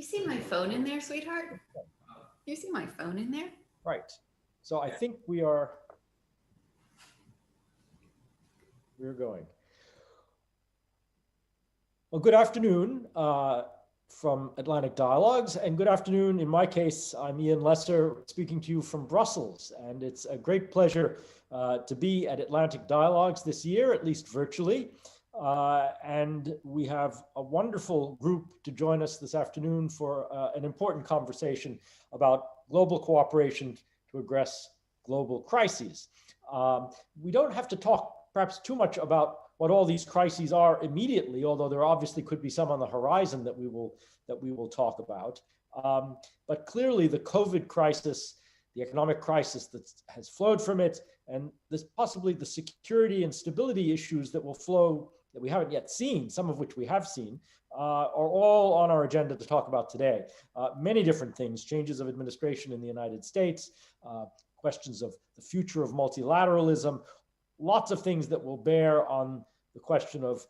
see my phone in there, sweetheart? You see my phone in there? Right. So I think we're going. Well, good afternoon from Atlantic Dialogues, and good afternoon. In my case, I'm Ian Lesser speaking to you from Brussels, and it's a great pleasure to be at Atlantic Dialogues this year, at least virtually. And we have a wonderful group to join us this afternoon for an important conversation about global cooperation to address global crises. We don't have to talk perhaps too much about what all these crises are immediately, although there obviously could be some on the horizon that we will talk about. But clearly the COVID crisis, the economic crisis that has flowed from it, and this possibly the security and stability issues that will flow that we haven't yet seen, some of which we have seen, are all on our agenda to talk about today. Many different things, changes of administration in the United States, questions of the future of multilateralism, lots of things that will bear on the question of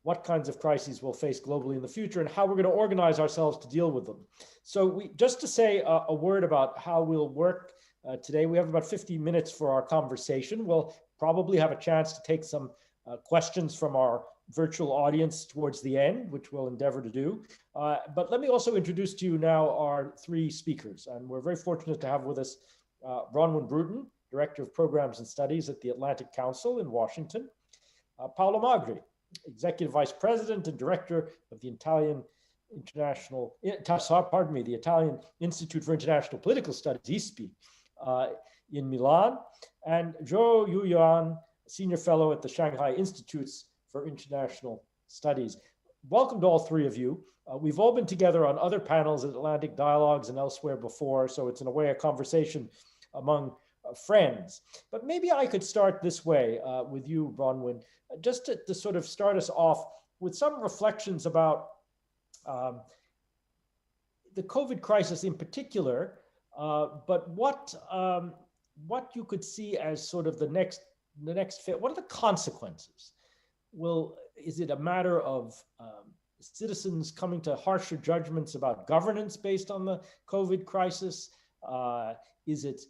what kinds of crises we'll face globally in the future and how we're going to organize ourselves to deal with them. So just to say a word about how we'll work today, we have about 50 minutes for our conversation. We'll probably have a chance to take some questions from our virtual audience towards the end, which we'll endeavor to do. But let me also introduce to you now our three speakers. And we're very fortunate to have with us Bronwyn Bruton, Director of Programs and Studies at the Atlantic Council in Washington. Paolo Magri, Executive Vice President and Director of the Italian Institute for International Political Studies, ISPI, in Milan, and Zhou Yuan, Senior Fellow at the Shanghai Institutes for International Studies. Welcome to all three of you. We've all been together on other panels at Atlantic Dialogues and elsewhere before, so it's in a way a conversation among friends. But maybe I could start this way with you, Bronwyn, just to sort of start us off with some reflections about the COVID crisis in particular, but what you could see as sort of the next fit. What are the consequences? Is it a matter of citizens coming to harsher judgments about governance based on the COVID crisis? Is it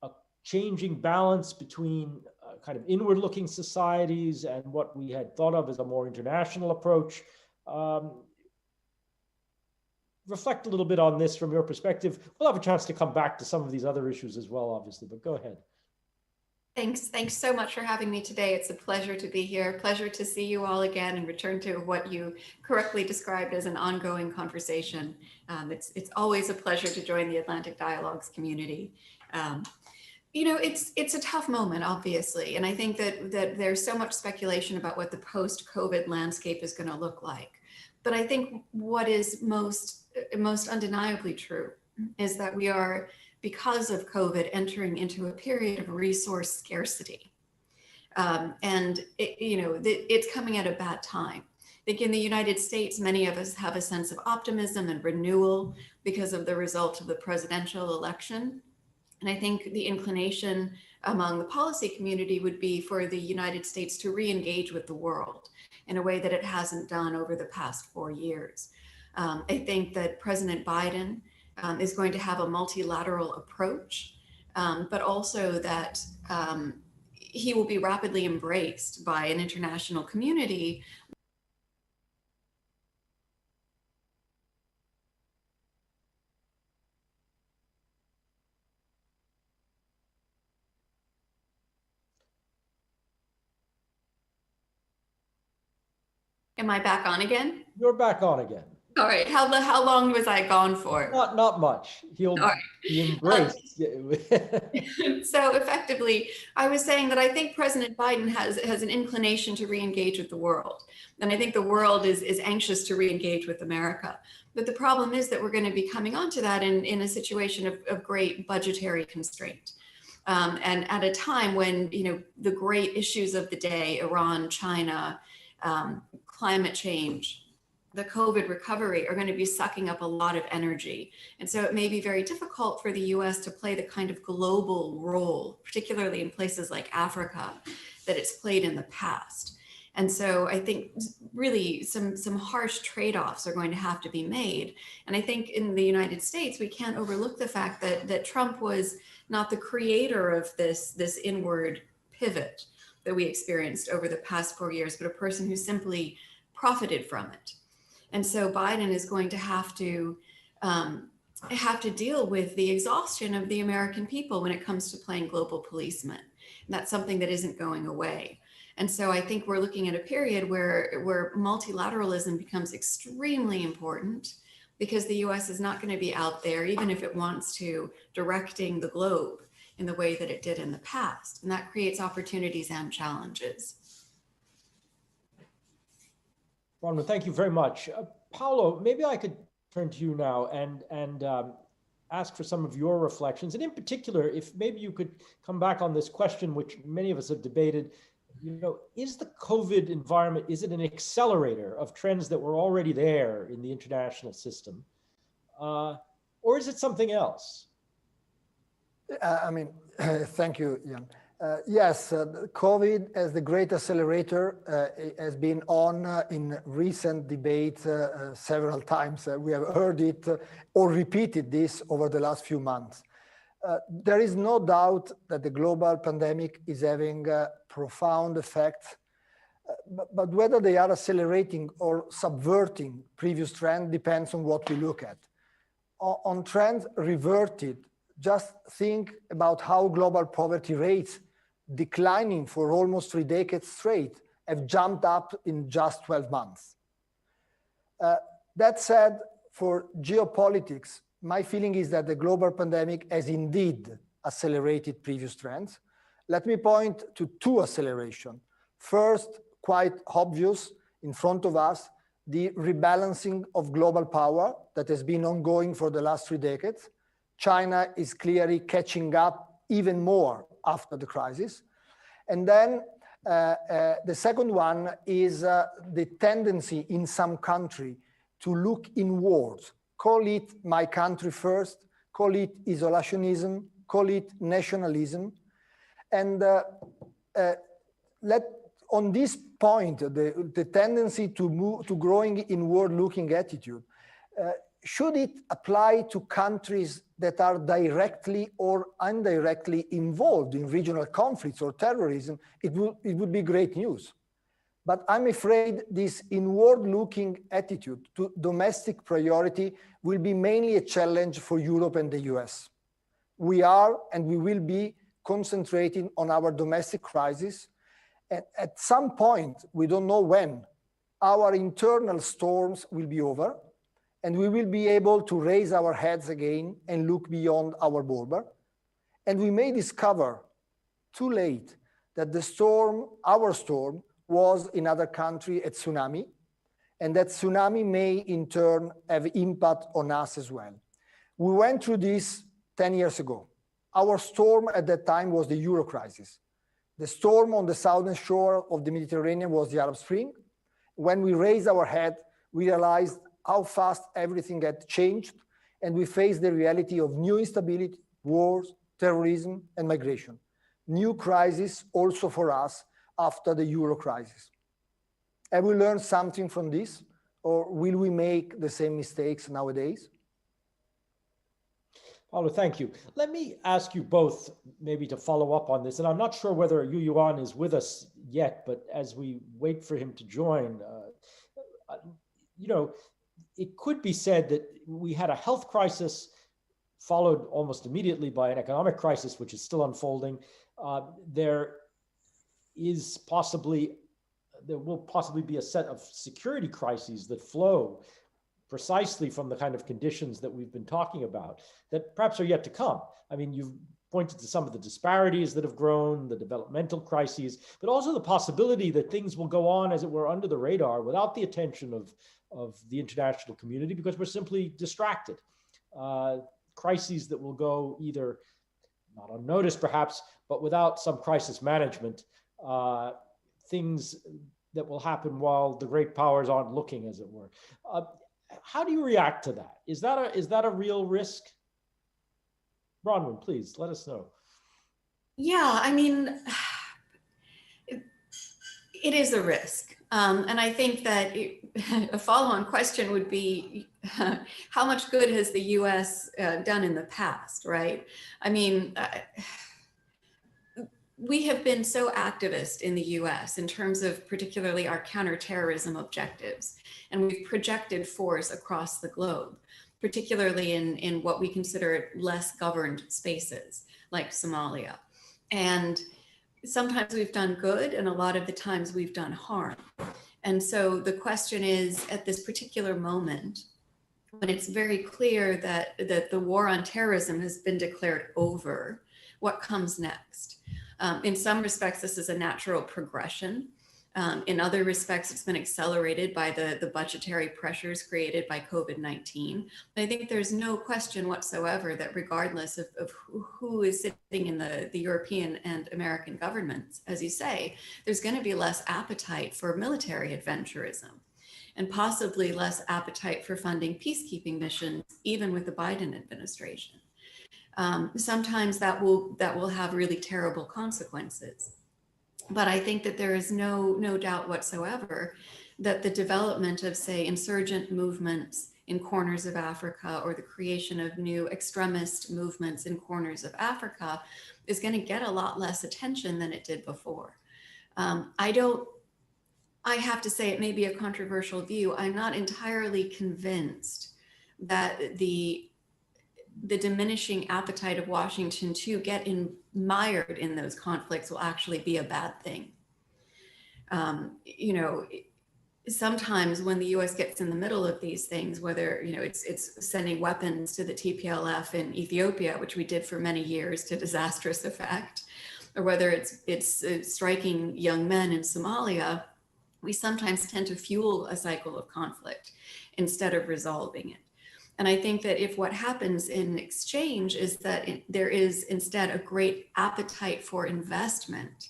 a changing balance between kind of inward-looking societies and what we had thought of as a more international approach? Reflect a little bit on this from your perspective. We'll have a chance to come back to some of these other issues as well, obviously, but go ahead. Thanks so much for having me today. It's a pleasure to be here. Pleasure to see you all again and return to what you correctly described as an ongoing conversation. It's always a pleasure to join the Atlantic Dialogues community. You know, it's a tough moment, obviously, and I think that there's so much speculation about what the post-COVID landscape is going to look like. But I think what is most undeniably true is that we are, because of COVID, entering into a period of resource scarcity. And it's coming at a bad time. I think in the United States, many of us have a sense of optimism and renewal because of the result of the presidential election. And I think the inclination among the policy community would be for the United States to re-engage with the world in a way that it hasn't done over the past 4 years. I think that President Biden is going to have a multilateral approach, but also that he will be rapidly embraced by an international community. Am I back on again? You're back on again. All right. How long was I gone for? Not much. He'll be embraced. So effectively, I was saying that I think President Biden has an inclination to re-engage with the world. And I think the world is anxious to re-engage with America. But the problem is that we're going to be coming onto that in a situation of great budgetary constraint. And at a time when, the great issues of the day, Iran, China, climate change, the COVID recovery are going to be sucking up a lot of energy. And so it may be very difficult for the US to play the kind of global role, particularly in places like Africa, that it's played in the past. And so I think really some harsh trade-offs are going to have to be made. And I think in the United States, we can't overlook the fact that Trump was not the creator of this inward pivot that we experienced over the past 4 years, but a person who simply profited from it. And so Biden is going to have to deal with the exhaustion of the American people when it comes to playing global policeman. And that's something that isn't going away. And so I think we're looking at a period where multilateralism becomes extremely important, because the US is not going to be out there, even if it wants to, directing the globe in the way that it did in the past. And that creates opportunities and challenges. Bronwyn, thank you very much. Paolo, maybe I could turn to you now and ask for some of your reflections. And in particular, if maybe you could come back on this question, which many of us have debated, is the COVID environment, is it an accelerator of trends that were already there in the international system? Or is it something else? Thank you, Ian. Yes, COVID as the great accelerator has been on in recent debates several times. We have heard it or repeated this over the last few months. There is no doubt that the global pandemic is having a profound effect, but whether they are accelerating or subverting previous trend depends on what we look at. On trends reverted, just think about how global poverty rates, declining for almost 3 decades straight, have jumped up in just 12 months. That said, for geopolitics, my feeling is that the global pandemic has indeed accelerated previous trends. Let me point to 2 accelerations. First, quite obvious in front of us, the rebalancing of global power that has been ongoing for the last 3 decades. China is clearly catching up even more after the crisis. And then the second one is the tendency in some country to look inwards, call it my country first, call it isolationism, call it nationalism. And on this point, the tendency to move to growing inward-looking attitude, should it apply to countries that are directly or indirectly involved in regional conflicts or terrorism? It would be great news. But I'm afraid this inward-looking attitude to domestic priority will be mainly a challenge for Europe and the US. We are and we will be concentrating on our domestic crisis. And at some point, we don't know when, our internal storms will be over, and we will be able to raise our heads again and look beyond our border. And we may discover too late that the storm, our storm, was in other country a tsunami, and that tsunami may in turn have impact on us as well. We went through this 10 years ago. Our storm at that time was the Euro crisis. The storm on the southern shore of the Mediterranean was the Arab Spring. When we raised our head, we realized how fast everything had changed, and we faced the reality of new instability, wars, terrorism, and migration. New crises also for us after the Euro crisis. Have we learned something from this, or will we make the same mistakes nowadays? Paolo, thank you. Let me ask you both maybe to follow up on this, and I'm not sure whether Yu Yuan is with us yet, but as we wait for him to join, it could be said that we had a health crisis followed almost immediately by an economic crisis, which is still unfolding. There will possibly be a set of security crises that flow precisely from the kind of conditions that we've been talking about that perhaps are yet to come. I mean, you've pointed to some of the disparities that have grown, the developmental crises, but also the possibility that things will go on, as it were, under the radar without the attention of the international community because we're simply distracted. Crises that will go either not unnoticed perhaps, but without some crisis management, things that will happen while the great powers aren't looking, as it were. How do you react to that? Is that a real risk? Bronwyn, please let us know. Yeah, I mean, It is a risk. And I think that a follow-on question would be, how much good has the US done in the past, right? I mean, we have been so activist in the US in terms of particularly our counterterrorism objectives, and we've projected force across the globe, particularly in what we consider less governed spaces like Somalia. And sometimes we've done good, and a lot of the times we've done harm. And so the question is, at this particular moment, when it's very clear that the war on terrorism has been declared over, what comes next? In some respects, this is a natural progression. In other respects, it's been accelerated by the budgetary pressures created by COVID-19. I think there's no question whatsoever that regardless of who is sitting in the European and American governments, as you say, there's going to be less appetite for military adventurism and possibly less appetite for funding peacekeeping missions, even with the Biden administration. Sometimes that will have really terrible consequences. But I think that there is no doubt whatsoever that the development of, say, insurgent movements in corners of Africa, or the creation of new extremist movements in corners of Africa, is going to get a lot less attention than it did before. I have to say, it may be a controversial view, I'm not entirely convinced that the diminishing appetite of Washington to get mired in those conflicts will actually be a bad thing. You know, sometimes when the US gets in the middle of these things, whether, you know, it's sending weapons to the TPLF in Ethiopia, which we did for many years to disastrous effect, or whether it's striking young men in Somalia, we sometimes tend to fuel a cycle of conflict instead of resolving it. And I think that if what happens in exchange is that there is instead a great appetite for investment,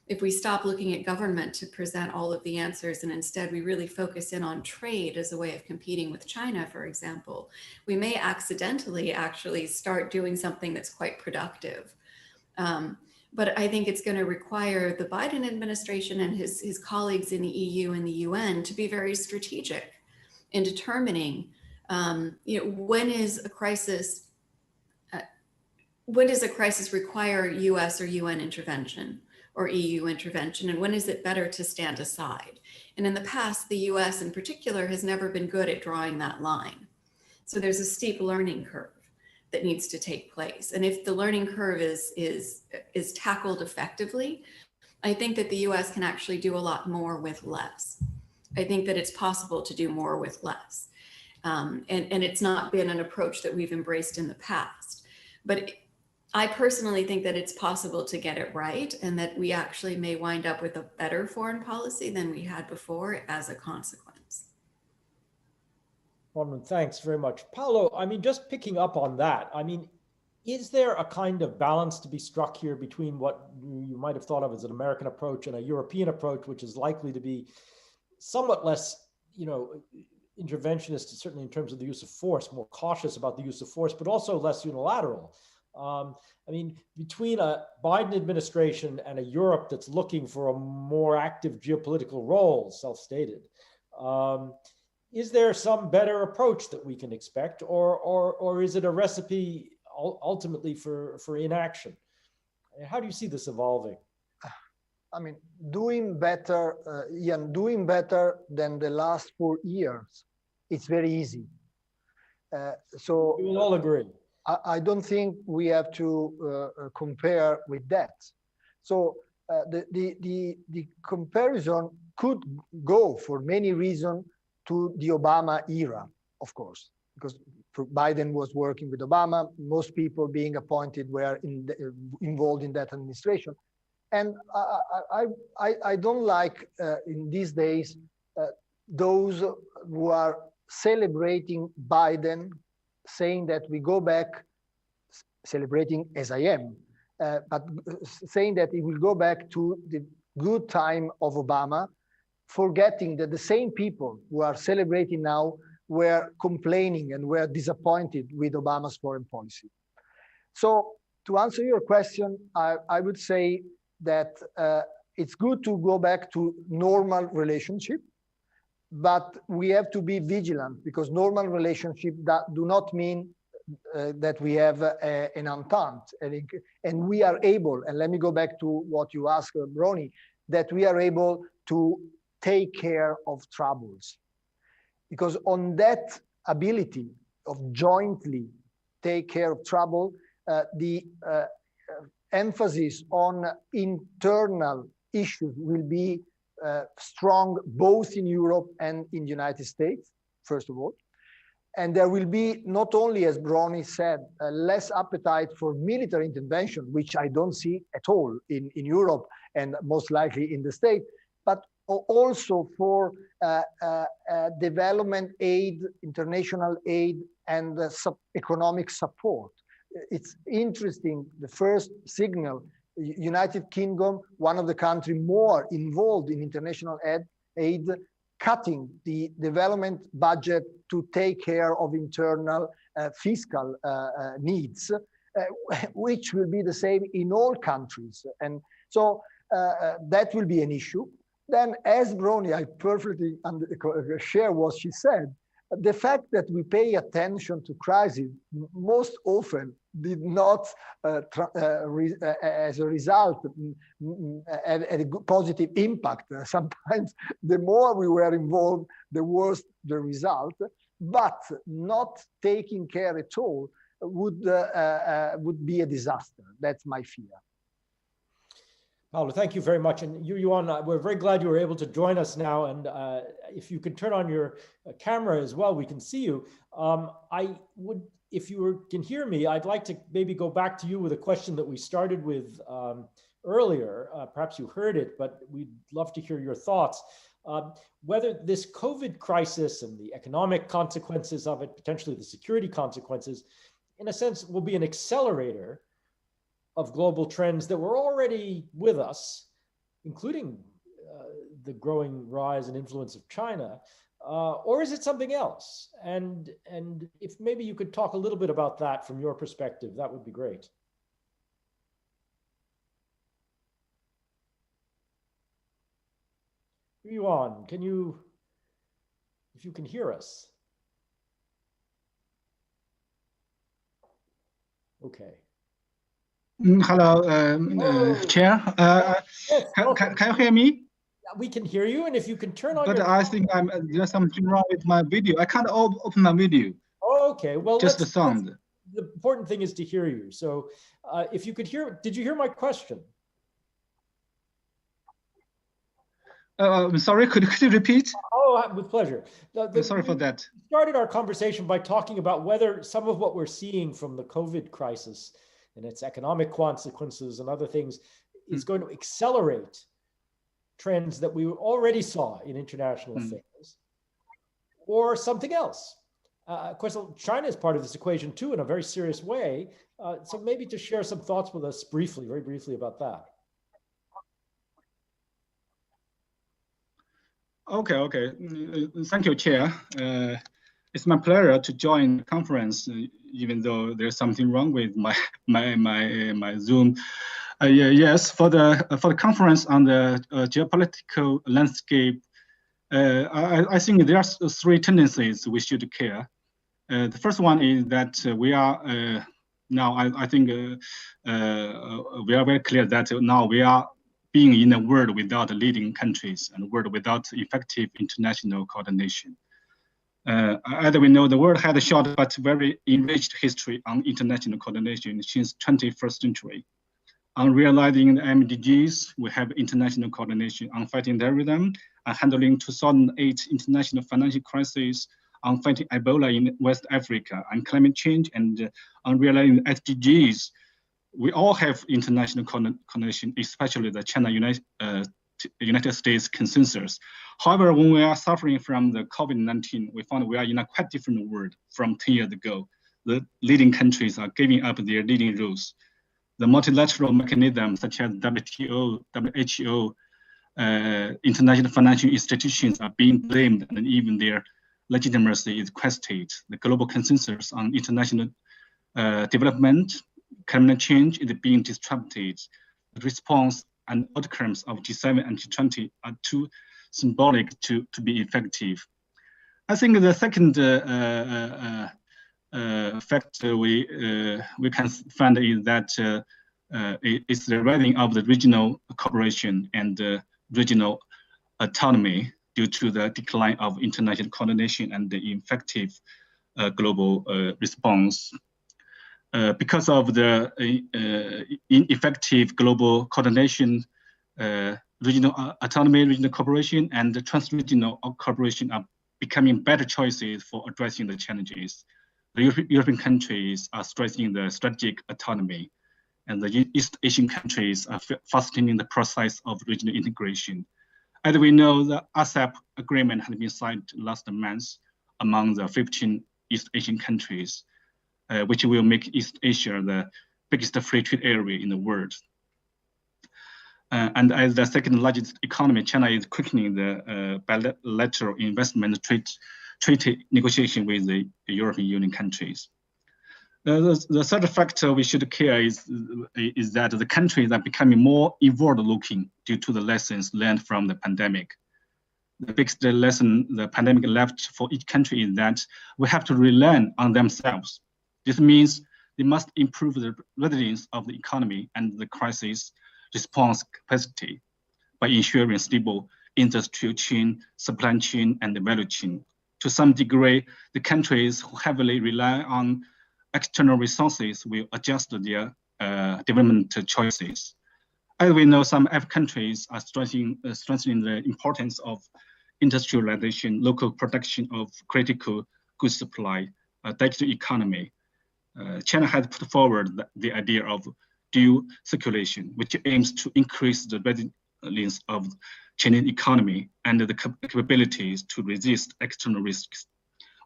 if we stop looking at government to present all of the answers and instead we really focus in on trade as a way of competing with China, for example, we may accidentally actually start doing something that's quite productive. But I think it's going to require the Biden administration and his colleagues in the EU and the UN to be very strategic in determining, you know, when does a crisis require US or UN intervention or EU intervention, and when is it better to stand aside? And in the past, the US in particular has never been good at drawing that line. So there's a steep learning curve that needs to take place. And if the learning curve is tackled effectively, I think that the US can actually do a lot more with less. I think that it's possible to do more with less. And it's not been an approach that we've embraced in the past. But I personally think that it's possible to get it right, and that we actually may wind up with a better foreign policy than we had before as a consequence. Bronwyn, thanks very much. Paolo, I mean, just picking up on that, I mean, is there a kind of balance to be struck here between what you might have thought of as an American approach and a European approach, which is likely to be somewhat less, you know, interventionist, certainly in terms of the use of force, more cautious about the use of force, but also less unilateral? I mean, between a Biden administration and a Europe that's looking for a more active geopolitical role, self-stated, is there some better approach that we can expect, or is it a recipe ultimately for inaction? How do you see this evolving? I mean, doing better, Ian, doing better than the last 4 years, it's very easy. So we will all agree. I don't think we have to compare with that. So the comparison could go for many reasons to the Obama era, of course, because Biden was working with Obama. Most people being appointed were involved in that administration. And I don't like in these days those who are celebrating Biden, saying that we go back, celebrating as I am, but saying that it will go back to the good time of Obama, forgetting that the same people who are celebrating now were complaining and were disappointed with Obama's foreign policy. So to answer your question, I would say that it's good to go back to normal relationship, but we have to be vigilant, because normal relationship that do not mean that we have an entente, and we are able, and let me go back to what you asked, Brony, that we are able to take care of troubles. Because on that ability of jointly take care of trouble, the emphasis on internal issues will be strong both in Europe and in the United States, first of all. And there will be not only, as Brony said, less appetite for military intervention, which I don't see at all in Europe and most likely in the States, but also for development aid, international aid, and economic support. It's interesting, the first signal, United Kingdom, one of the countries more involved in international aid, cutting the development budget to take care of internal fiscal needs, which will be the same in all countries. And so that will be an issue. Then, as Brony, I perfectly share what she said, the fact that we pay attention to crisis most often did not, as a result, have a positive impact. Sometimes the more we were involved, the worse the result. But not taking care at all would be a disaster. That's my fear. Paolo, thank you very much. And Yuan, we're very glad you were able to join us now. And if you could turn on your camera as well, we can see you. I would, if you can hear me, I'd like to maybe go back to you with a question that we started with earlier. Perhaps you heard it, but we'd love to hear your thoughts. Whether this COVID crisis and the economic consequences of it, potentially the security consequences, in a sense, will be an accelerator of global trends that were already with us, including the growing rise and influence of China, or is it something else? And if maybe you could talk a little bit about that from your perspective, that would be great. Yuan, can you, if you can hear us? Okay. Hello, Chair. Yes, can you hear me? We can hear you, and if you can turn on but your... I think there's something wrong with my video. I can't open my video. Oh, okay. Well, just the sound. The important thing is to hear you. So if you could hear, did you hear my question? I'm sorry, could you repeat? Oh, with pleasure. I'm sorry for that. We started our conversation by talking about whether some of what we're seeing from the COVID crisis and its economic consequences and other things is going to accelerate trends that we already saw in international affairs, or something else. Of course, China is part of this equation too, in a very serious way. So maybe to share some thoughts with us briefly, very briefly about that. Okay. Thank you, Chair. It's my pleasure to join the conference, even though there's something wrong with my Zoom. Yes, for the conference on the geopolitical landscape, I think there are three tendencies we should care. The first one is that we are now. I think we are very clear that now we are being in a world without leading countries and a world without effective international coordination. As we know, the world had a short but very enriched history on international coordination since 21st century. On realizing the MDGs, we have international coordination on fighting terrorism, on handling 2008 international financial crisis, on fighting Ebola in West Africa, on climate change, and on realizing SDGs. We all have international coordination, especially the China-United States consensus. However, when we are suffering from the COVID-19, we found we are in a quite different world from 10 years ago. The leading countries are giving up their leading roles. The multilateral mechanisms such as WTO, WHO, international financial institutions are being blamed, and even their legitimacy is questioned. The global consensus on international development, climate change is being disrupted. The response and outcomes of G7 and G20 are too symbolic to be effective. I think the second factor we can find is that it's the rising of the regional cooperation and regional autonomy due to the decline of international coordination and the effective global response. Because of the ineffective global coordination, regional autonomy, regional cooperation, and the trans-regional cooperation are becoming better choices for addressing the challenges. The European countries are stressing the strategic autonomy, and the East Asian countries are fastening the process of regional integration. As we know, the ASEP agreement has been signed last month among the 15 East Asian countries, which will make East Asia the biggest free trade area in the world. And as the second largest economy, China is quickening the bilateral investment treaty negotiation with the European Union countries. The third factor we should care is that the countries are becoming more inward-looking due to the lessons learned from the pandemic. The biggest lesson the pandemic left for each country is that we have to relearn on themselves. This means they must improve the resilience of the economy and the crisis response capacity by ensuring stable industrial chain, supply chain, and the value chain. To some degree, the countries who heavily rely on external resources will adjust their development choices. As we know, some African countries are strengthening the importance of industrialization, local production of critical goods supply, digital economy. China has put forward the idea of dual circulation, which aims to increase the resilience of Chinese economy and the capabilities to resist external risks.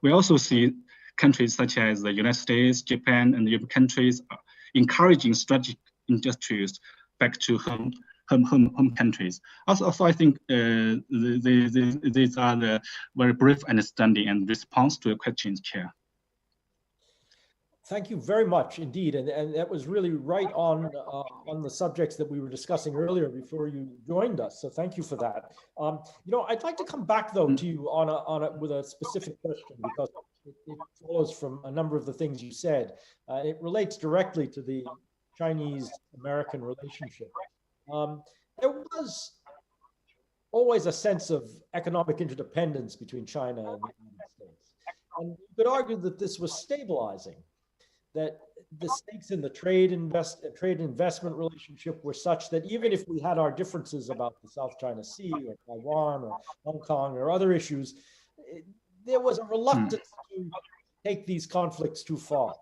We also see countries such as the United States, Japan, and European countries are encouraging strategic industries back to home countries. Also, I think these are the very brief understanding and response to your questions, Chair. Thank you very much indeed, and that was really right on the subjects that we were discussing earlier before you joined us. So thank you for that. I'd like to come back though to you with a specific question, because it follows from a number of the things you said. It relates directly to the Chinese-American relationship. There was always a sense of economic interdependence between China and the United States, and you could argue that this was stabilizing, that the stakes in the trade investment relationship were such that even if we had our differences about the South China Sea or Taiwan or Hong Kong or other issues, there was a reluctance to take these conflicts too far.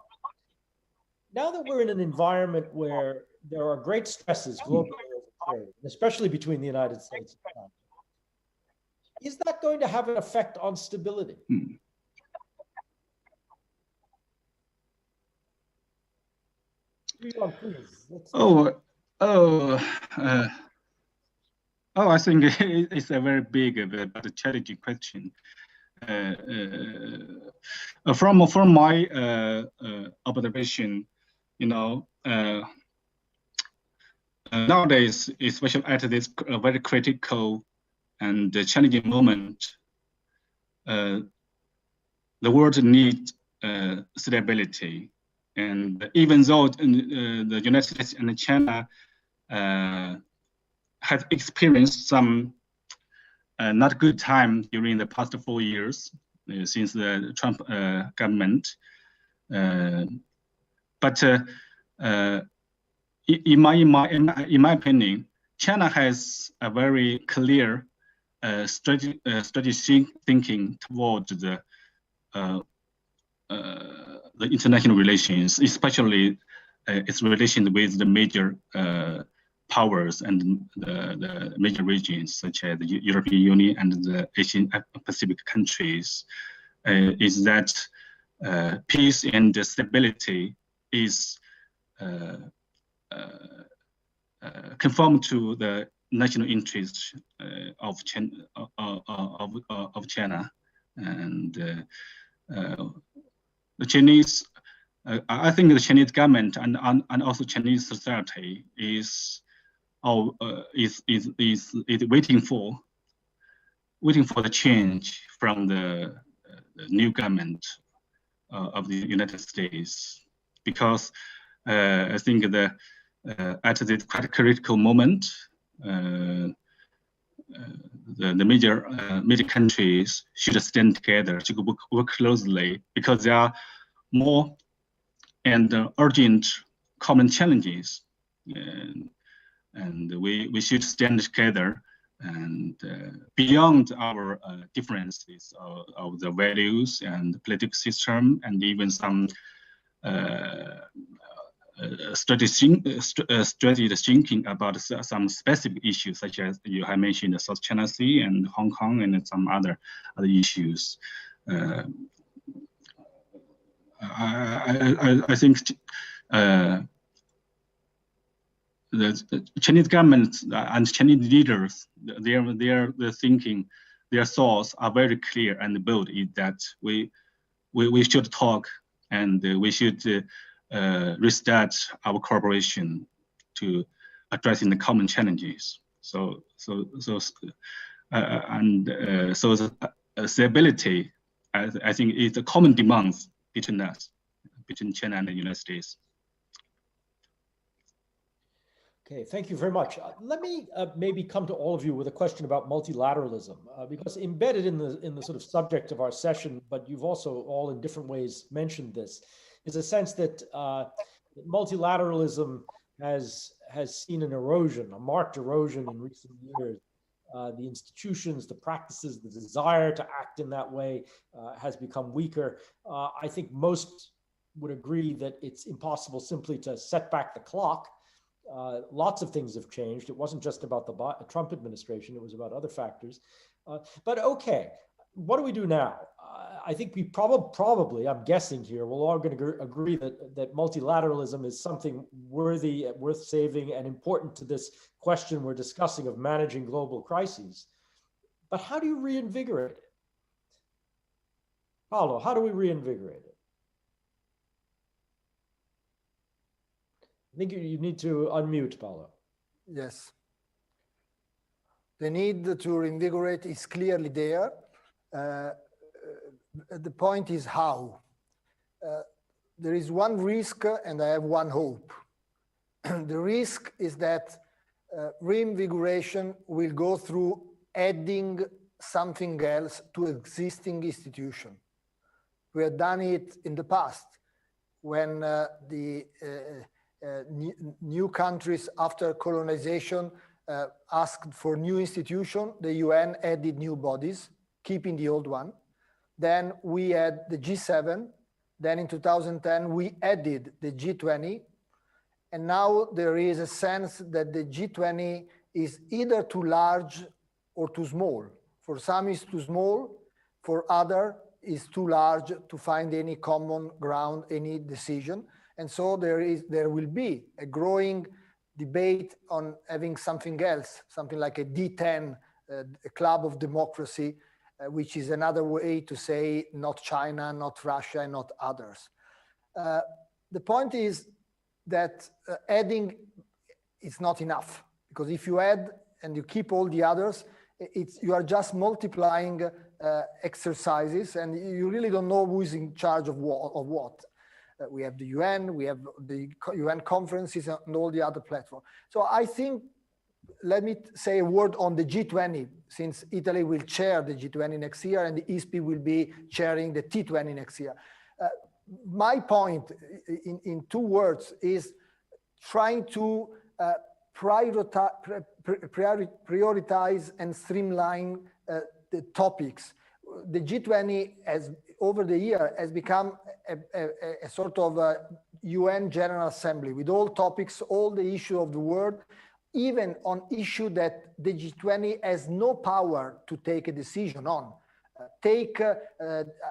Now that we're in an environment where there are great stresses globally over trade, especially between the United States and China, is that going to have an effect on stability? I think it's a very big but challenging question. From my observation, nowadays, especially at this very critical and challenging moment, the world needs stability. And even though the United States and China have experienced some not good time during the past 4 years since the Trump government, but in my opinion, China has a very clear strategic thinking towards the international relations, especially its relation with the major powers and the major regions, such as the European Union and the Asian Pacific countries, is that peace and stability is conform to the national interests of China, and the Chinese. I think the Chinese government and also Chinese society is is waiting for the change from the new government of the United States, because I think at this quite critical moment, the major countries should stand together to work closely, because there are more and urgent common challenges, and we should stand together and beyond our differences of the values and the political system, and even some strategy thinking about some specific issues, such as you have mentioned the South China Sea and Hong Kong and some other issues. I think the Chinese government and Chinese leaders, their thinking, their thoughts are very clear and bold, is that we should talk, and we should restart our cooperation to addressing the common challenges. So the stability, I think, is a common demand between us, between China and the United States. Okay, thank you very much. Let me maybe come to all of you with a question about multilateralism, because embedded in the sort of subject of our session, but you've also all in different ways mentioned this, is a sense that multilateralism has seen an erosion, a marked erosion in recent years. The institutions, the practices, the desire to act in that way has become weaker. I think most would agree that it's impossible simply to set back the clock. Lots of things have changed. It wasn't just about the Trump administration, it was about other factors. But okay, what do we do now? I think we probably, I'm guessing here, we're all going to agree that multilateralism is something worth saving and important to this question we're discussing of managing global crises. But how do you reinvigorate it? Paolo, how do we reinvigorate it? I think you need to unmute, Paolo. Yes. The need to reinvigorate is clearly there. The point is how. There is one risk and I have one hope. The risk is that reinvigoration will go through adding something else to existing institution. We have done it in the past when the new countries after colonization asked for new institution. The UN added new bodies, keeping the old one. Then we had the G7. Then in 2010, we added the G20. And now there is a sense that the G20 is either too large or too small. For some it's too small, for other it's too large to find any common ground, any decision. And so there will be a growing debate on having something else, something like a D10, a club of democracy, which is another way to say not China, not Russia, and not others. The point is that adding is not enough, because if you add and you keep all the others, you are just multiplying exercises, and you really don't know who is in charge of what. We have the UN, we have the UN conferences and all the other platforms. So I think, let me say a word on the G20, since Italy will chair the G20 next year and the ISPI will be chairing the T20 next year. My point in 2 words is trying to prioritize and streamline the topics. The G20 over the year has become a sort of a UN General Assembly with all topics, all the issues of the world, even on issue that the G20 has no power to take a decision on. Take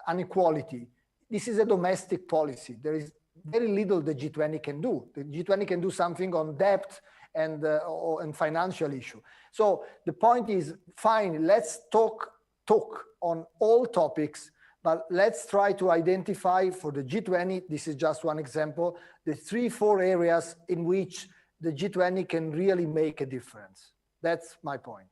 inequality. This is a domestic policy. There is very little the G20 can do. The G20 can do something on debt and financial issue. So the point is, fine, let's talk on all topics, but let's try to identify for the G20, this is just one example, the 3-4 areas in which the G20 can really make a difference. That's my point.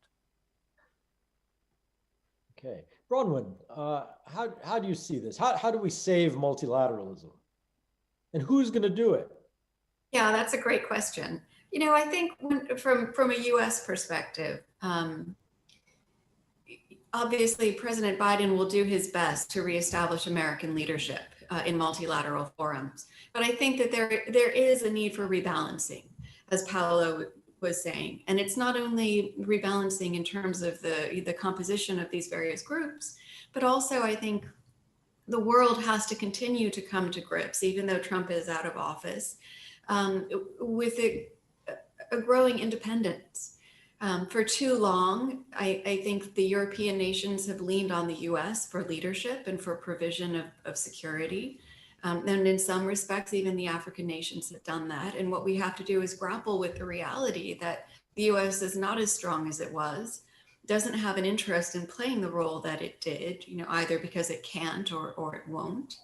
Okay, Bronwyn, how do you see this? How do we save multilateralism? And who's going to do it? Yeah, that's a great question. You know, I think from a US perspective, obviously President Biden will do his best to reestablish American leadership in multilateral forums. But I think that there is a need for rebalancing, as Paolo was saying. And it's not only rebalancing in terms of the composition of these various groups, but also I think the world has to continue to come to grips, even though Trump is out of office, with a growing independence. For too long, I think the European nations have leaned on the US for leadership and for provision of security. And in some respects, even the African nations have done that. And what we have to do is grapple with the reality that the US is not as strong as it was, doesn't have an interest in playing the role that it did, you know, either because it can't or it won't.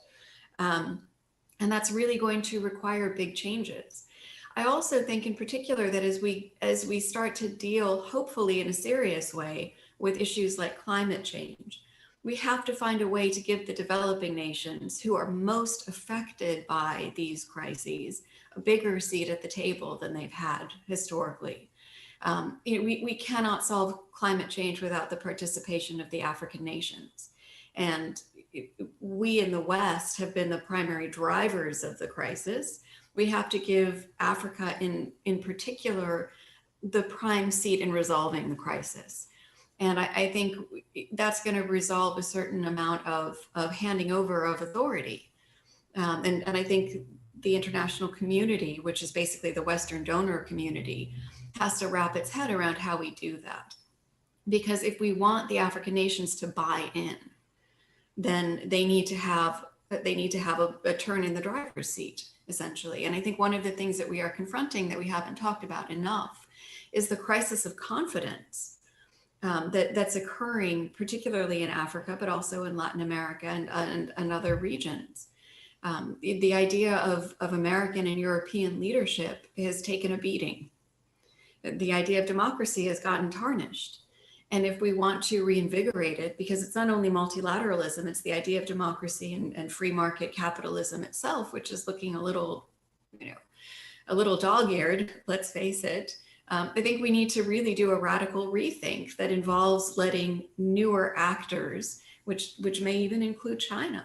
And that's really going to require big changes. I also think in particular that as we start to deal, hopefully in a serious way, with issues like climate change, we have to find a way to give the developing nations who are most affected by these crises a bigger seat at the table than they've had historically. You know, we cannot solve climate change without the participation of the African nations. And we in the West have been the primary drivers of the crisis. We have to give Africa in particular the prime seat in resolving the crisis. And I think that's going to resolve a certain amount of handing over of authority. And I think the international community, which is basically the Western donor community, has to wrap its head around how we do that. Because if we want the African nations to buy in, then they need to have a turn in the driver's seat, essentially. And I think one of the things that we are confronting that we haven't talked about enough is the crisis of confidence that's occurring, particularly in Africa, but also in Latin America and other regions. The idea of American and European leadership has taken a beating. The idea of democracy has gotten tarnished. And if we want to reinvigorate it, because it's not only multilateralism, it's the idea of democracy and free market capitalism itself, which is looking a little, a little dog-eared, let's face it. I think we need to really do a radical rethink that involves letting newer actors, which may even include China,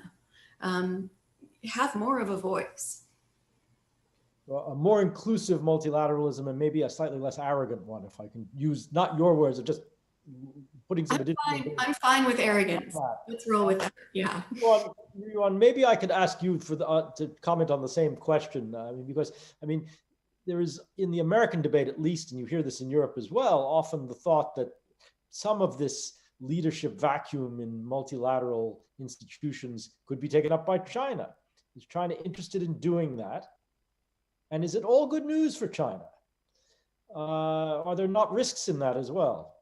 have more of a voice. Well, a more inclusive multilateralism and maybe a slightly less arrogant one, if I can use not your words, of just putting some additional. I'm fine with arrogance. Let's roll with that. Yeah. Yuan, maybe I could ask you for to comment on the same question. Because there is, in the American debate at least, and you hear this in Europe as well, often the thought that some of this leadership vacuum in multilateral institutions could be taken up by China. Is China interested in doing that? And is it all good news for China? Are there not risks in that as well?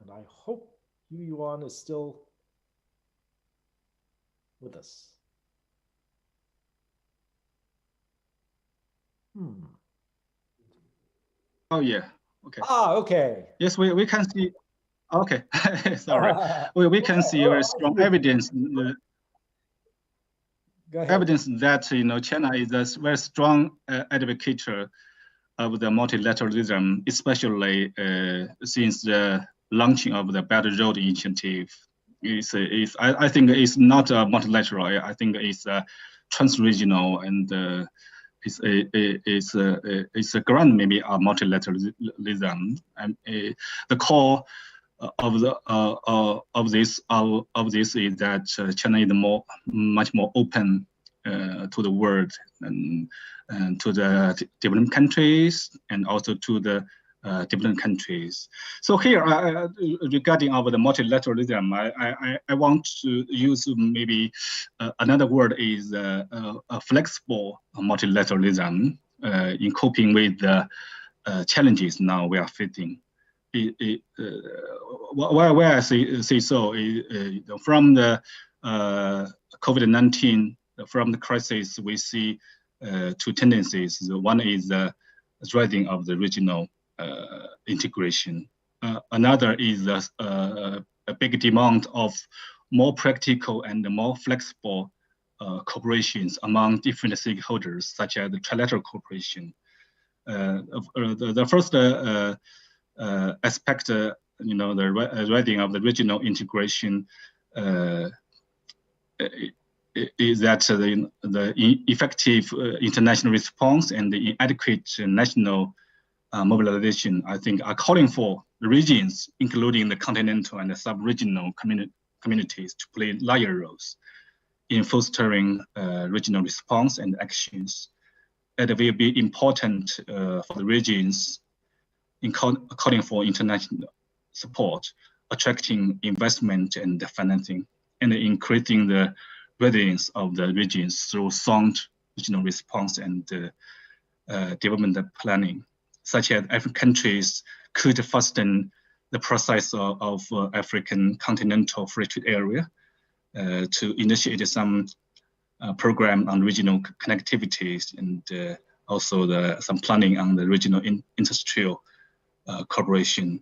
And I hope Yuan is still with us. Oh yeah. Okay. Okay. Yes, we can see. Okay. Sorry. we can see very strong evidence. Evidence that China is a very strong advocate of the multilateralism, especially since the launching of the Belt and Road Initiative. I think it's not a multilateral. I think it's a transregional, and it's a ground maybe a multilateralism. And the core of this is that China is much more open to the world and to the developing countries and also to the developing countries. So here, regarding the multilateralism, I want to use maybe another word is a flexible multilateralism in coping with the challenges now we are facing. where I see so from the COVID-19, from the crisis, we see two tendencies. One is the rising of the regional integration. Another is a big demand of more practical and more flexible cooperations among different stakeholders, such as the trilateral cooperation. The first aspect, the rising of the regional integration is that the effective international response and the inadequate national mobilization, I think, are calling for the regions, including the continental and the sub-regional communities, to play larger roles in fostering regional response and actions. It will be important for the regions in calling for international support, attracting investment and financing, and increasing the resilience of the regions through sound regional response and development planning, such as African countries could fasten the process of African continental free trade area to initiate some program on regional connectivities and also some planning on the regional industrial cooperation.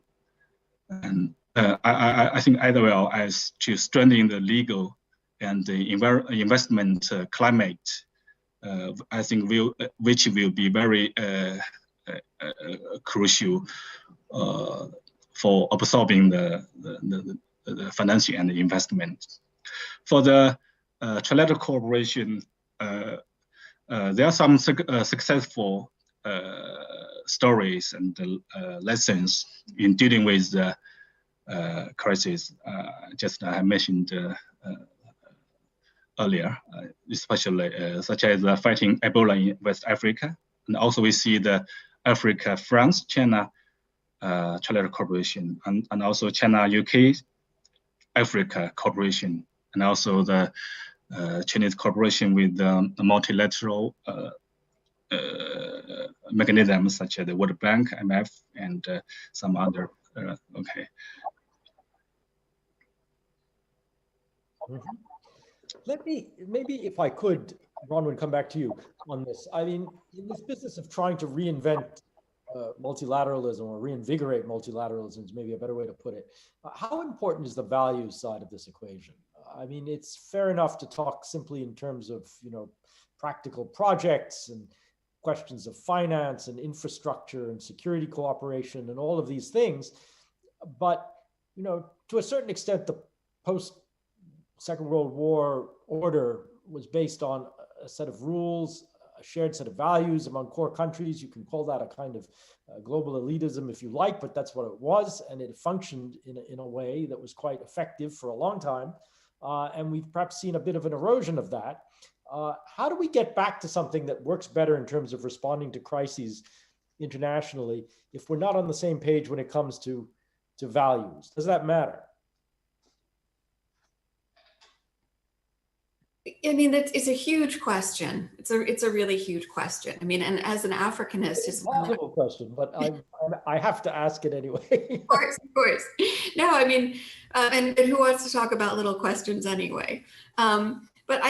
And I think either well as to strengthen the legal and the investment climate, I think which will be very crucial for absorbing the financing and the investment. For the trilateral cooperation, there are some successful stories and lessons in dealing with the crisis. Just I mentioned earlier, especially such as fighting Ebola in West Africa, and also we see the Africa, France, China trilateral cooperation, and also China, UK, Africa cooperation, and also the Chinese cooperation with the multilateral mechanisms such as the World Bank, IMF, and some other. Okay. Mm-hmm. Let me, maybe if I could, Bronwyn, come back to you on this. I mean, in this business of trying to reinvent multilateralism or reinvigorate multilateralism is maybe a better way to put it. How important is the value side of this equation? I mean, it's fair enough to talk simply in terms of, practical projects and questions of finance and infrastructure and security cooperation and all of these things. But, to a certain extent, the post-Second World War order was based on a set of rules, a shared set of values among core countries. You can call that a kind of global elitism if you like, but that's what it was. And it functioned in a way that was quite effective for a long time. And we've perhaps seen a bit of an erosion of that. How do we get back to something that works better in terms of responding to crises internationally if we're not on the same page when it comes to values? Does that matter? I mean, it's a huge question. It's a really huge question. I mean, and as an Africanist, it's a possible question, but I have to ask it anyway. Of course. No, I mean, and who wants to talk about little questions anyway? But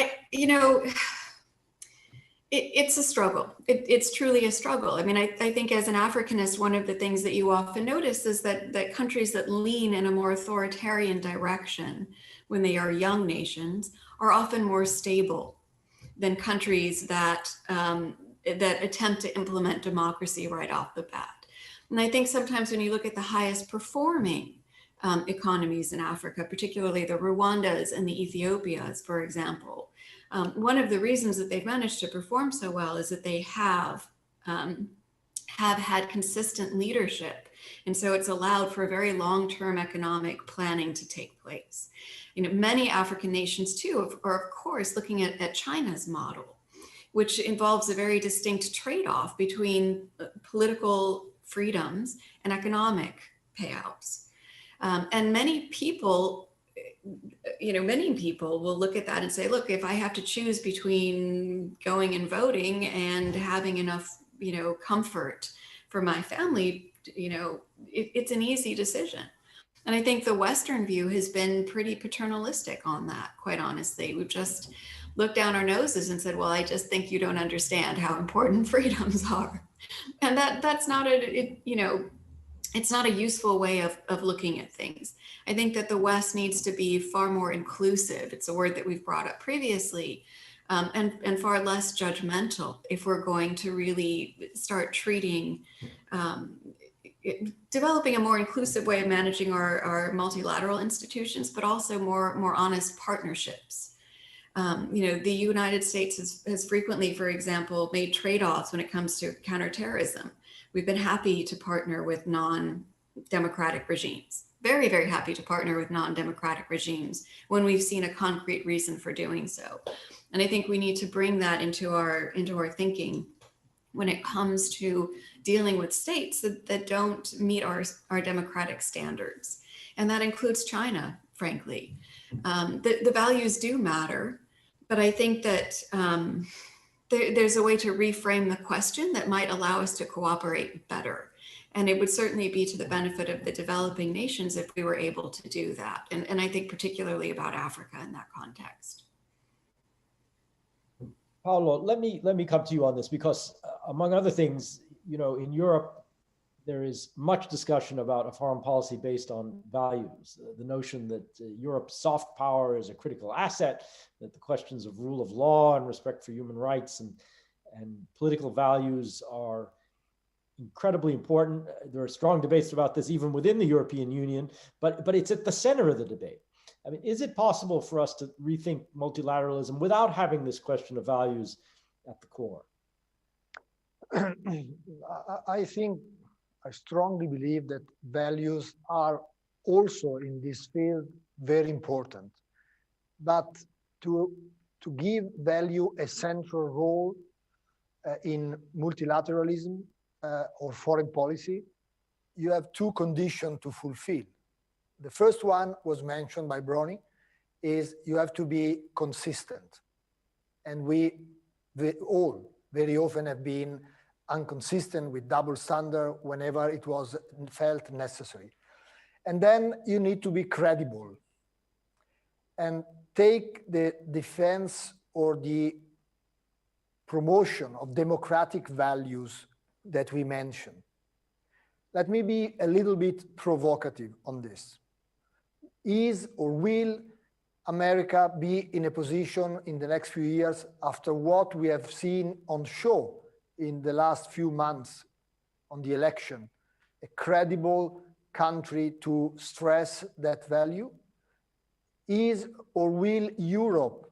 it's a struggle. It's truly a struggle. I mean, I think as an Africanist, one of the things that you often notice is that countries that lean in a more authoritarian direction when they are young nations are often more stable than countries that attempt to implement democracy right off the bat. And I think sometimes when you look at the highest performing economies in Africa, particularly the Rwandas and the Ethiopias, for example, one of the reasons that they've managed to perform so well is that they have had consistent leadership. And so it's allowed for very long-term economic planning to take place. Many African nations too are of course looking at China's model, which involves a very distinct trade-off between political freedoms and economic payouts. And many people will look at that and say, look, if I have to choose between going and voting and having enough, comfort for my family it's an easy decision. And I think the Western view has been pretty paternalistic on that, quite honestly. We've just looked down our noses and said, well, I just think you don't understand how important freedoms are. And that's not it's not a useful way of looking at things. I think that the West needs to be far more inclusive. It's a word that we've brought up previously, and far less judgmental if we're going to really start treating, developing a more inclusive way of managing our multilateral institutions, but also more honest partnerships. The United States has frequently, for example, made trade-offs when it comes to counterterrorism. We've been happy to partner with non-democratic regimes, very, very happy to partner with non-democratic regimes when we've seen a concrete reason for doing so. And I think we need to bring that into our thinking when it comes to dealing with states that don't meet our democratic standards. And that includes China, frankly. The values do matter, but I think that there's a way to reframe the question that might allow us to cooperate better. And it would certainly be to the benefit of the developing nations if we were able to do that. And I think particularly about Africa in that context. Paolo, let me come to you on this because among other things, in Europe, there is much discussion about a foreign policy based on values. The notion that Europe's soft power is a critical asset, that the questions of rule of law and respect for human rights and political values are incredibly important. There are strong debates about this even within the European Union, but it's at the center of the debate. I mean, is it possible for us to rethink multilateralism without having this question of values at the core? I strongly believe that values are also in this field very important. But to give value a central role in multilateralism or foreign policy, you have two conditions to fulfill. The first one was mentioned by Bronwyn, is you have to be consistent. And we all very often have been inconsistent with double standard whenever it was felt necessary. And then you need to be credible and take the defense or the promotion of democratic values that we mentioned. Let me be a little bit provocative on this. Is or will America be in a position in the next few years, after what we have seen on show in the last few months on the election, a credible country to stress that value? Is or will Europe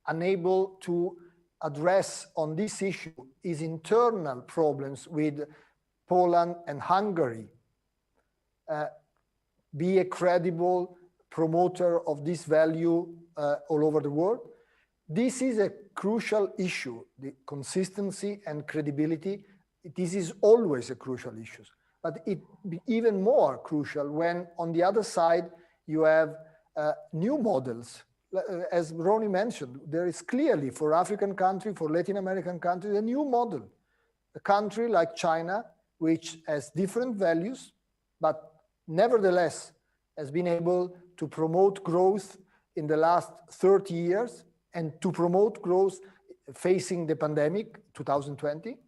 unable to address on this issue its internal problems with Poland and Hungary, be a credible promoter of this value all over the world? This is a crucial issue, the consistency and credibility. This is always a crucial issue, but it be even more crucial when on the other side you have new models. As Ronnie mentioned, there is clearly for African country, for Latin American countries, a new model. A country like China, which has different values, but nevertheless has been able to promote growth in the last 30 years and to promote growth facing the pandemic, 2020.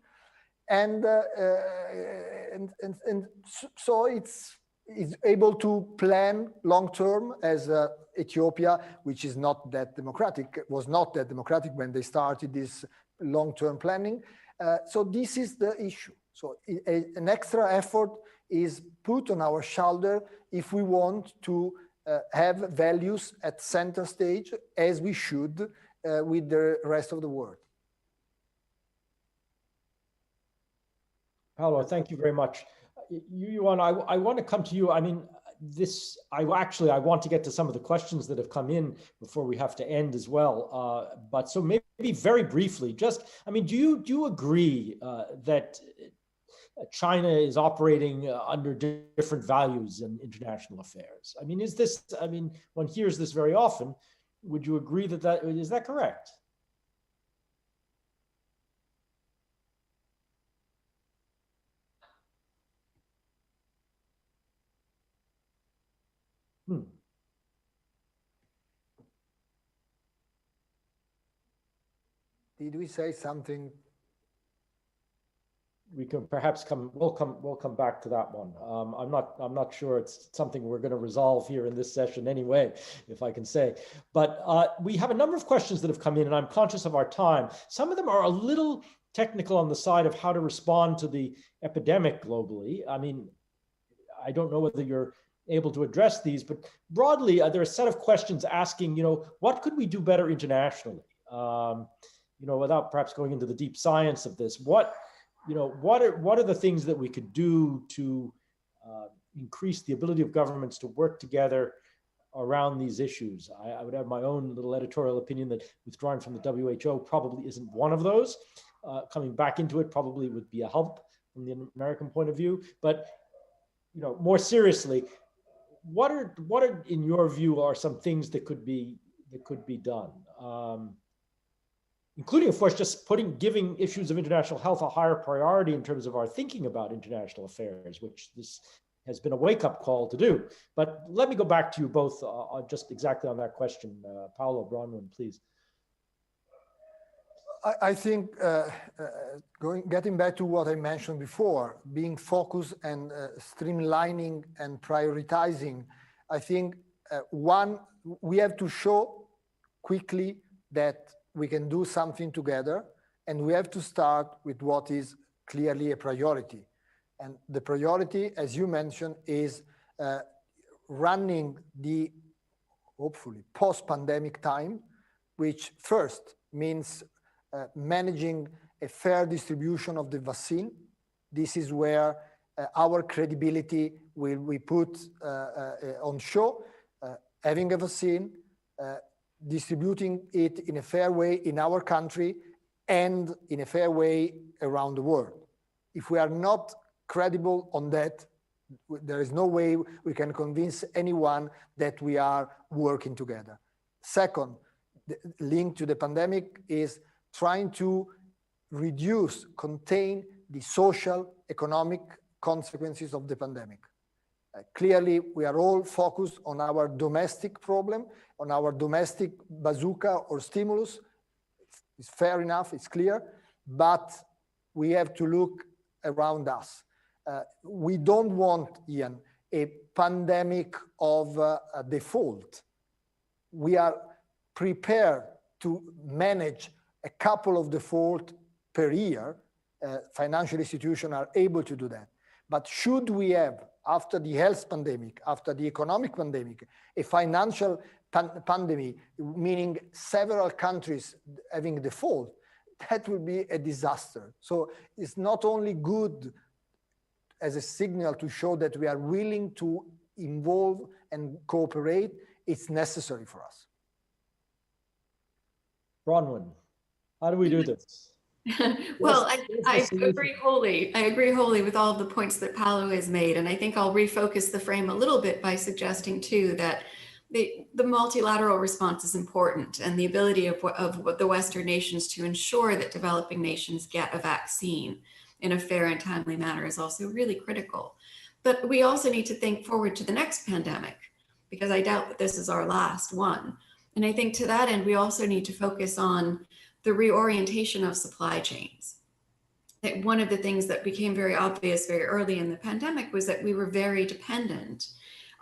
So it's able to plan long-term as Ethiopia, which is not that democratic, was not that democratic when they started this long-term planning. So this is the issue. So an extra effort is put on our shoulder if we want to have values at center stage, as we should with the rest of the world. Paolo, thank you very much. Yuan, I want to come to you. I mean, I want to get to some of the questions that have come in before we have to end as well. But so maybe very briefly, do you agree that China is operating under different values in international affairs? I mean, one hears this very often. Would you agree that is that correct? Did we say something? We can perhaps we'll come back to that one. I'm not sure it's something we're going to resolve here in this session anyway, if I can say. But we have a number of questions that have come in, and I'm conscious of our time. Some of them are a little technical on the side of how to respond to the epidemic globally. I mean, I don't know whether you're able to address these, but broadly, there are a set of questions asking, what could we do better internationally? Without perhaps going into the deep science of this, what are the things that we could do to increase the ability of governments to work together around these issues? I would have my own little editorial opinion that withdrawing from the WHO probably isn't one of those. Coming back into it probably would be a help from the American point of view. But more seriously, what are in your view are some things that could be done? Including, of course, just giving issues of international health a higher priority in terms of our thinking about international affairs, which this has been a wake-up call to do. But let me go back to you both just exactly on that question. Paolo, Bronwyn, please. I think getting back to what I mentioned before, being focused and streamlining and prioritizing, I think we have to show quickly that we can do something together, and we have to start with what is clearly a priority. And the priority, as you mentioned, is running the, hopefully, post-pandemic time, which first means managing a fair distribution of the vaccine. This is where our credibility will be put on show, having a vaccine, distributing it in a fair way in our country and in a fair way around the world. If we are not credible on that, there is no way we can convince anyone that we are working together. Second, the link to the pandemic is trying to reduce, contain the social, economic consequences of the pandemic. Clearly, we are all focused on our domestic problem, on our domestic bazooka or stimulus. It's fair enough, it's clear, but we have to look around us. We don't want, Ian, a pandemic of default. We are prepared to manage a couple of defaults per year. Financial institutions are able to do that. But should we have, after the health pandemic, after the economic pandemic, a financial pandemic, meaning several countries having default, that would be a disaster. So it's not only good as a signal to show that we are willing to involve and cooperate, it's necessary for us. Bronwyn, how do we do this? Well, I agree wholly. I agree wholly with all of the points that Paolo has made. And I think I'll refocus the frame a little bit by suggesting too that the multilateral response is important, and the ability of the Western nations to ensure that developing nations get a vaccine in a fair and timely manner is also really critical. But we also need to think forward to the next pandemic, because I doubt that this is our last one. And I think to that end, we also need to focus on the reorientation of supply chains. That one of the things that became very obvious very early in the pandemic was that we were very dependent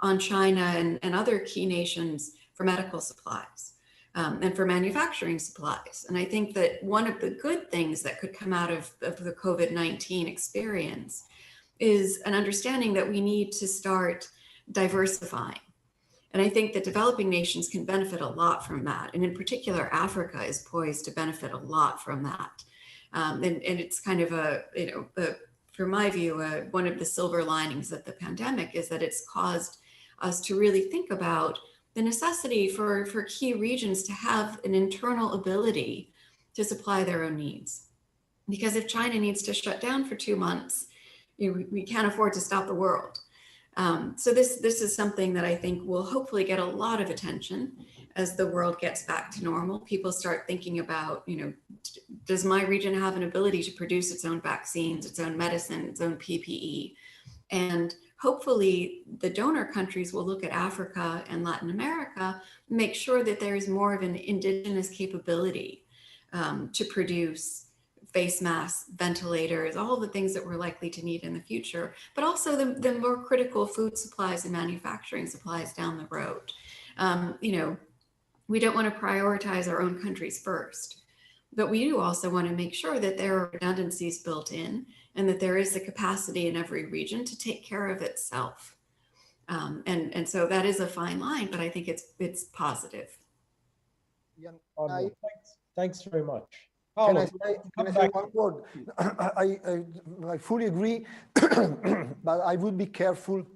on China and other key nations for medical supplies and for manufacturing supplies. And I think that one of the good things that could come out of the COVID-19 experience is an understanding that we need to start diversifying. And I think that developing nations can benefit a lot from that. And in particular, Africa is poised to benefit a lot from that. And it's kind of from my view, one of the silver linings of the pandemic is that it's caused us to really think about the necessity for key regions to have an internal ability to supply their own needs. Because if China needs to shut down for 2 months, we can't afford to stop the world. So this is something that I think will hopefully get a lot of attention as the world gets back to normal. People start thinking about, does my region have an ability to produce its own vaccines, its own medicine, its own PPE? And hopefully the donor countries will look at Africa and Latin America, make sure that there is more of an indigenous capability to produce face masks, ventilators, all the things that we're likely to need in the future, but also the more critical food supplies and manufacturing supplies down the road. You know, we don't want to prioritize our own countries first, but we do also want to make sure that there are redundancies built in and that there is the capacity in every region to take care of itself. And so that is a fine line, but I think it's positive. Yeah, thanks very much. Can Paolo, I say one word? I fully agree, but I would be careful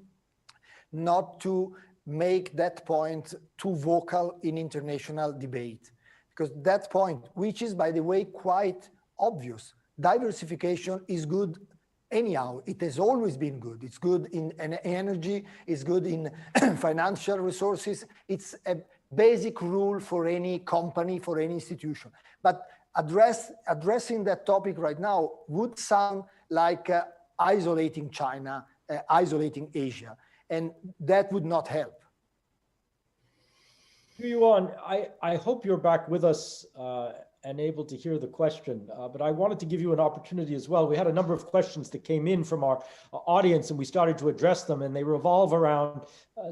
not to make that point too vocal in international debate. Because that point, which is, by the way, quite obvious, diversification is good anyhow. It has always been good. It's good in energy, it's good in financial resources. It's a basic rule for any company, for any institution. But addressing that topic right now would sound like isolating China, isolating Asia, and that would not help. Yuan, I hope you're back with us and able to hear the question, but I wanted to give you an opportunity as well. We had a number of questions that came in from our audience and we started to address them, and they revolve around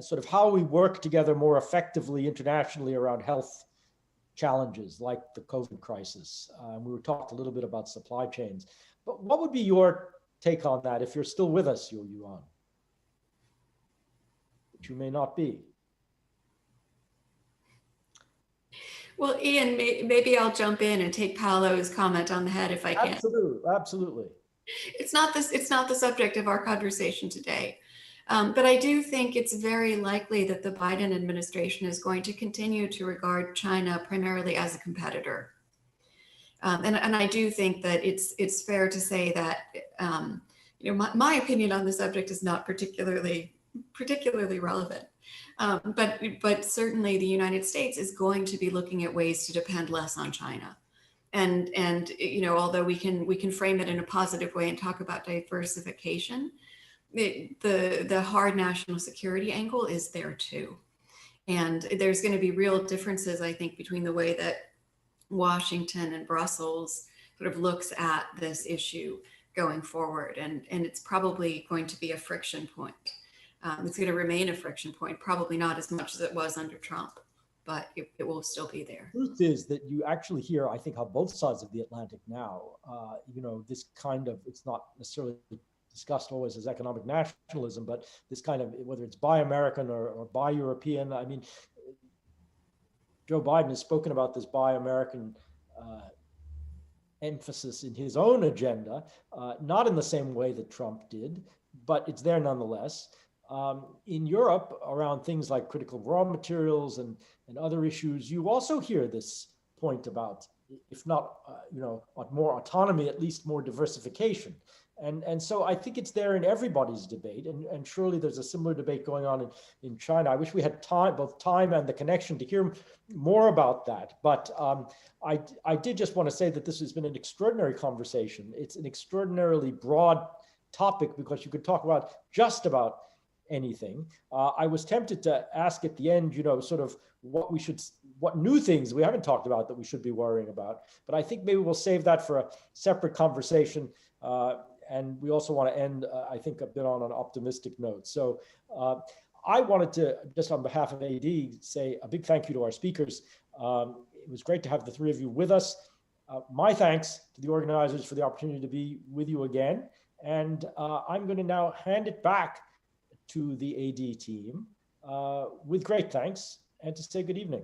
sort of how we work together more effectively internationally around health challenges like the COVID crisis. We talked a little bit about supply chains, but what would be your take on that if you're still with us, Yuan? Which you may not be. Well, Ian, maybe I'll jump in and take Paolo's comment on the head if I can. Absolutely. It's not the subject of our conversation today. But I do think it's very likely that the Biden administration is going to continue to regard China primarily as a competitor. And I do think that it's fair to say that, you know, my opinion on the subject is not particularly relevant. But certainly the United States is going to be looking at ways to depend less on China. And you know, although we can frame it in a positive way and talk about diversification, the hard national security angle is there too. And there's going to be real differences, I think, between the way that Washington and Brussels sort of looks at this issue going forward. And it's probably going to be a friction point. It's going to remain a friction point, probably not as much as it was under Trump, but it will still be there. The truth is that you actually hear, I think, on both sides of the Atlantic now, you know, this kind of, it's not necessarily discussed always as economic nationalism, but this kind of, whether it's buy American or buy European, I mean, Joe Biden has spoken about this buy American emphasis in his own agenda, not in the same way that Trump did, but it's there nonetheless. In Europe, around things like critical raw materials and other issues, you also hear this point about, if not, you know, more autonomy, at least more diversification. And so I think it's there in everybody's debate. And surely there's a similar debate going on in China. I wish we had time, both time and the connection to hear more about that. But I did just want to say that this has been an extraordinary conversation. It's an extraordinarily broad topic because you could talk about just about anything. I was tempted to ask at the end, you know, sort of what new things we haven't talked about that we should be worrying about. But I think maybe we'll save that for a separate conversation. And we also want to end, I think, a bit on an optimistic note. So I wanted to, just on behalf of AD, say a big thank you to our speakers. It was great to have the three of you with us. My thanks to the organizers for the opportunity to be with you again. And I'm going to now hand it back to the AD team with great thanks and to say good evening.